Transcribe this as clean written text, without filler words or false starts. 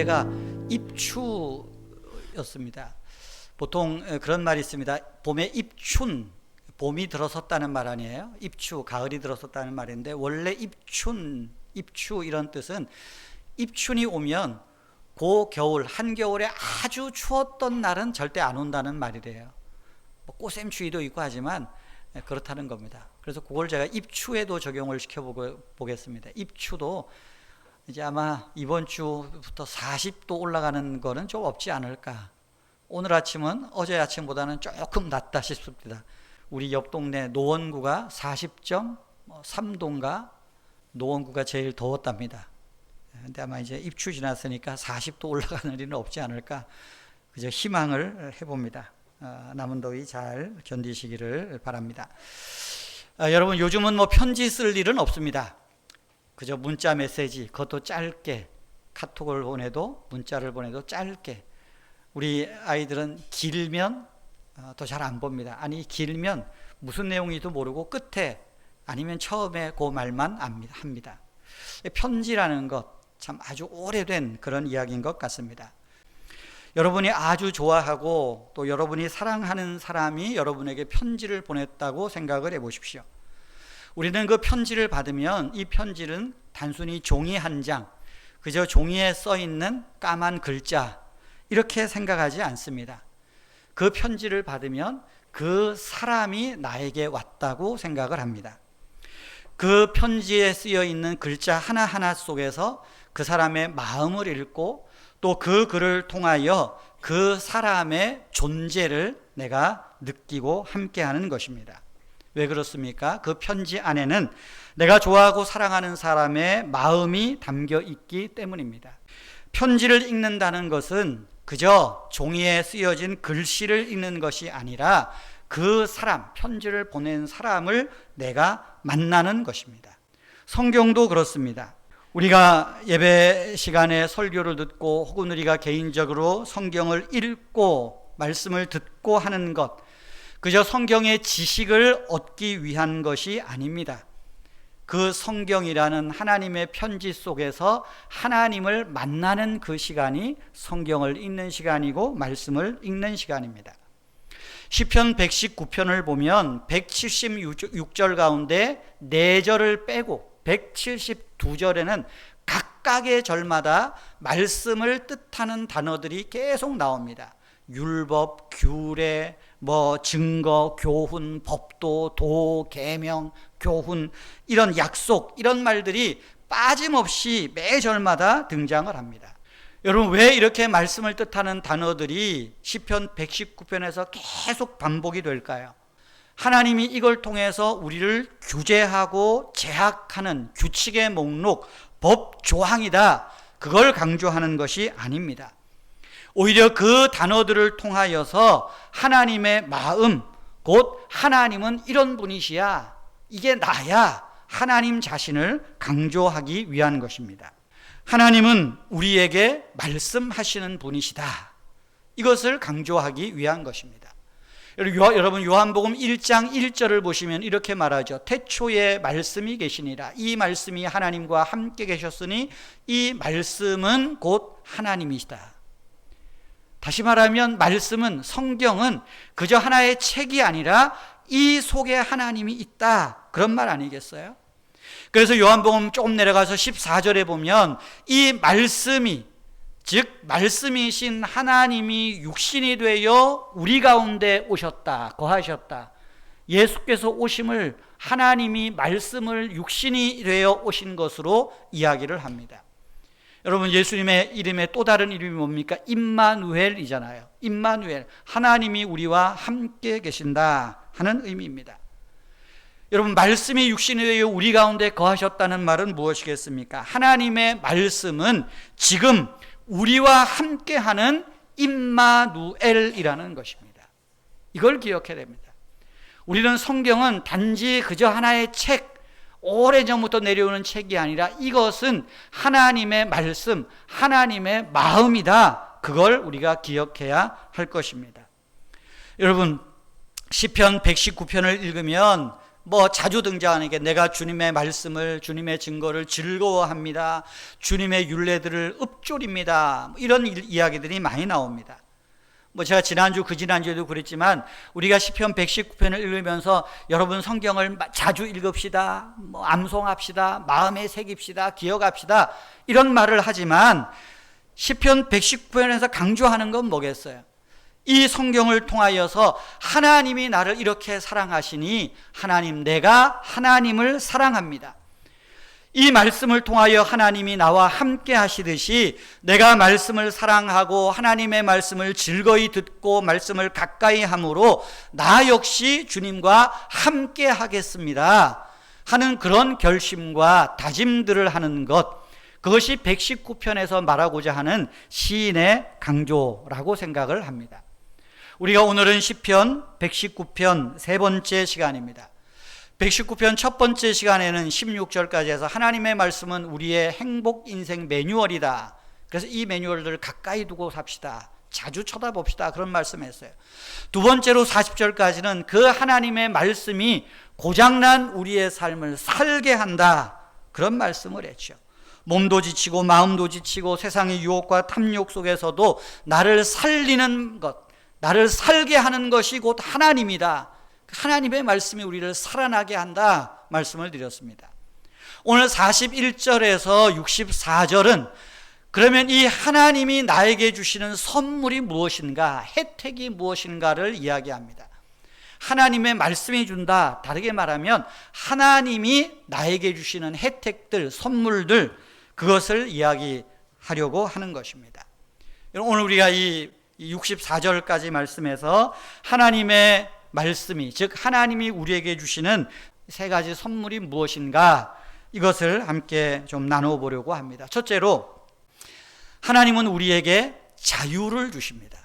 주제가 입추였습니다. 보통 그런 말이 있습니다. 봄에 입춘, 봄이 들어섰다는 말 아니에요? 입추, 가을이 들어섰다는 말인데, 원래 입춘, 입추 이런 뜻은 입춘이 오면 고 겨울, 한겨울에 아주 추웠던 날은 절대 안 온다는 말이래요. 뭐 꽃샘추위도 있고 하지만 그렇다는 겁니다. 그래서 그걸 제가 입추에도 적용을 시켜보겠습니다. 입추도 이제 아마 이번 주부터 40도 올라가는 거는 좀 없지 않을까. 오늘 아침은 어제 아침보다는 조금 낮다 싶습니다. 우리 옆 동네 노원구가 40.3도인가 노원구가 제일 더웠답니다. 근데 아마 이제 입추 지났으니까 40도 올라가는 일은 없지 않을까. 그저 희망을 해봅니다. 남은 더위 잘 견디시기를 바랍니다. 여러분, 요즘은 뭐 편지 쓸 일은 없습니다. 그저 문자 메시지, 그것도 짧게, 카톡을 보내도 문자를 보내도 짧게. 우리 아이들은 길면 더 잘 안 봅니다. 아니, 길면 무슨 내용인지도 모르고 끝에 아니면 처음에 그 말만 합니다. 편지라는 것 참 아주 오래된 그런 이야기인 것 같습니다. 여러분이 아주 좋아하고 또 여러분이 사랑하는 사람이 여러분에게 편지를 보냈다고 생각을 해보십시오. 우리는 그 편지를 받으면 이 편지는 단순히 종이 한 장, 그저 종이에 써 있는 까만 글자, 이렇게 생각하지 않습니다. 그 편지를 받으면 그 사람이 나에게 왔다고 생각을 합니다. 그 편지에 쓰여 있는 글자 하나하나 속에서 그 사람의 마음을 읽고 또 그 글을 통하여 그 사람의 존재를 내가 느끼고 함께하는 것입니다. 왜 그렇습니까? 그 편지 안에는 내가 좋아하고 사랑하는 사람의 마음이 담겨 있기 때문입니다. 편지를 읽는다는 것은 그저 종이에 쓰여진 글씨를 읽는 것이 아니라 그 사람, 편지를 보낸 사람을 내가 만나는 것입니다. 성경도 그렇습니다. 우리가 예배 시간에 설교를 듣고 혹은 우리가 개인적으로 성경을 읽고 말씀을 듣고 하는 것, 그저 성경의 지식을 얻기 위한 것이 아닙니다. 그 성경이라는 하나님의 편지 속에서 하나님을 만나는 그 시간이 성경을 읽는 시간이고 말씀을 읽는 시간입니다. 시편 119편을 보면 176절 가운데 4절을 빼고 172절에는 각각의 절마다 말씀을 뜻하는 단어들이 계속 나옵니다. 율법, 규례, 증거, 교훈, 법도, 도, 계명, 교훈, 이런 약속, 이런 말들이 빠짐없이 매 절마다 등장을 합니다. 여러분, 왜 이렇게 말씀을 뜻하는 단어들이 시편 119편에서 계속 반복이 될까요? 하나님이 이걸 통해서 우리를 규제하고 제약하는 규칙의 목록, 법 조항이다, 그걸 강조하는 것이 아닙니다. 오히려 그 단어들을 통하여서 하나님의 마음, 곧 하나님은 이런 분이시야, 이게 나야, 하나님 자신을 강조하기 위한 것입니다. 하나님은 우리에게 말씀하시는 분이시다, 이것을 강조하기 위한 것입니다. 여러분, 요한복음 1장 1절을 보시면 이렇게 말하죠. 태초에 말씀이 계시니라. 이 말씀이 하나님과 함께 계셨으니 이 말씀은 곧 하나님이시다. 다시 말하면 말씀은, 성경은 그저 하나의 책이 아니라 이 속에 하나님이 있다, 그런 말 아니겠어요? 그래서 요한복음 조금 내려가서 14절에 보면 이 말씀이, 즉 말씀이신 하나님이 육신이 되어 우리 가운데 오셨다, 거하셨다. 예수께서 오심을, 하나님이 말씀을 육신이 되어 오신 것으로 이야기를 합니다. 여러분, 예수님의 이름의 또 다른 이름이 뭡니까? 임마누엘이잖아요. 임마누엘, 하나님이 우리와 함께 계신다 하는 의미입니다. 여러분, 말씀이 육신이 되어 우리 가운데 거하셨다는 말은 무엇이겠습니까? 하나님의 말씀은 지금 우리와 함께하는 임마누엘이라는 것입니다. 이걸 기억해야 됩니다. 우리는 성경은 단지 그저 하나의 책, 오래전부터 내려오는 책이 아니라 이것은 하나님의 말씀, 하나님의 마음이다, 그걸 우리가 기억해야 할 것입니다. 여러분, 시편 119편을 읽으면 자주 등장하는 게 내가 주님의 말씀을, 주님의 증거를 즐거워합니다. 주님의 율례들을 읊조립니다. 이런 이야기들이 많이 나옵니다. 제가 지난주, 그 지난주에도 그랬지만 우리가 시편 119편을 읽으면서 여러분 성경을 자주 읽읍시다, 암송합시다, 마음에 새깁시다, 기억합시다 이런 말을 하지만 시편 119편에서 강조하는 건 뭐겠어요? 이 성경을 통하여서 하나님이 나를 이렇게 사랑하시니 하나님, 내가 하나님을 사랑합니다. 이 말씀을 통하여 하나님이 나와 함께 하시듯이 내가 말씀을 사랑하고 하나님의 말씀을 즐거이 듣고 말씀을 가까이 함으로 나 역시 주님과 함께 하겠습니다 하는 그런 결심과 다짐들을 하는 것, 그것이 119편에서 말하고자 하는 시인의 강조라고 생각을 합니다. 우리가 오늘은 시편 119편 세 번째 시간입니다. 119편 첫 번째 시간에는 16절까지 해서 하나님의 말씀은 우리의 행복 인생 매뉴얼이다. 그래서 이 매뉴얼들을 가까이 두고 삽시다. 자주 쳐다봅시다. 그런 말씀했어요. 두 번째로 40절까지는 그 하나님의 말씀이 고장난 우리의 삶을 살게 한다. 그런 말씀을 했죠. 몸도 지치고 마음도 지치고 세상의 유혹과 탐욕 속에서도 나를 살리는 것, 나를 살게 하는 것이 곧 하나님이다. 하나님의 말씀이 우리를 살아나게 한다 말씀을 드렸습니다. 오늘 41절에서 64절은 그러면 이 하나님이 나에게 주시는 선물이 무엇인가, 혜택이 무엇인가를 이야기합니다. 하나님의 말씀이 준다, 다르게 말하면 하나님이 나에게 주시는 혜택들, 선물들, 그것을 이야기하려고 하는 것입니다. 오늘 우리가 이 64절까지 말씀에서 하나님의 말씀이, 즉 하나님이 우리에게 주시는 세 가지 선물이 무엇인가, 이것을 함께 좀 나눠보려고 합니다. 첫째로 하나님은 우리에게 자유를 주십니다.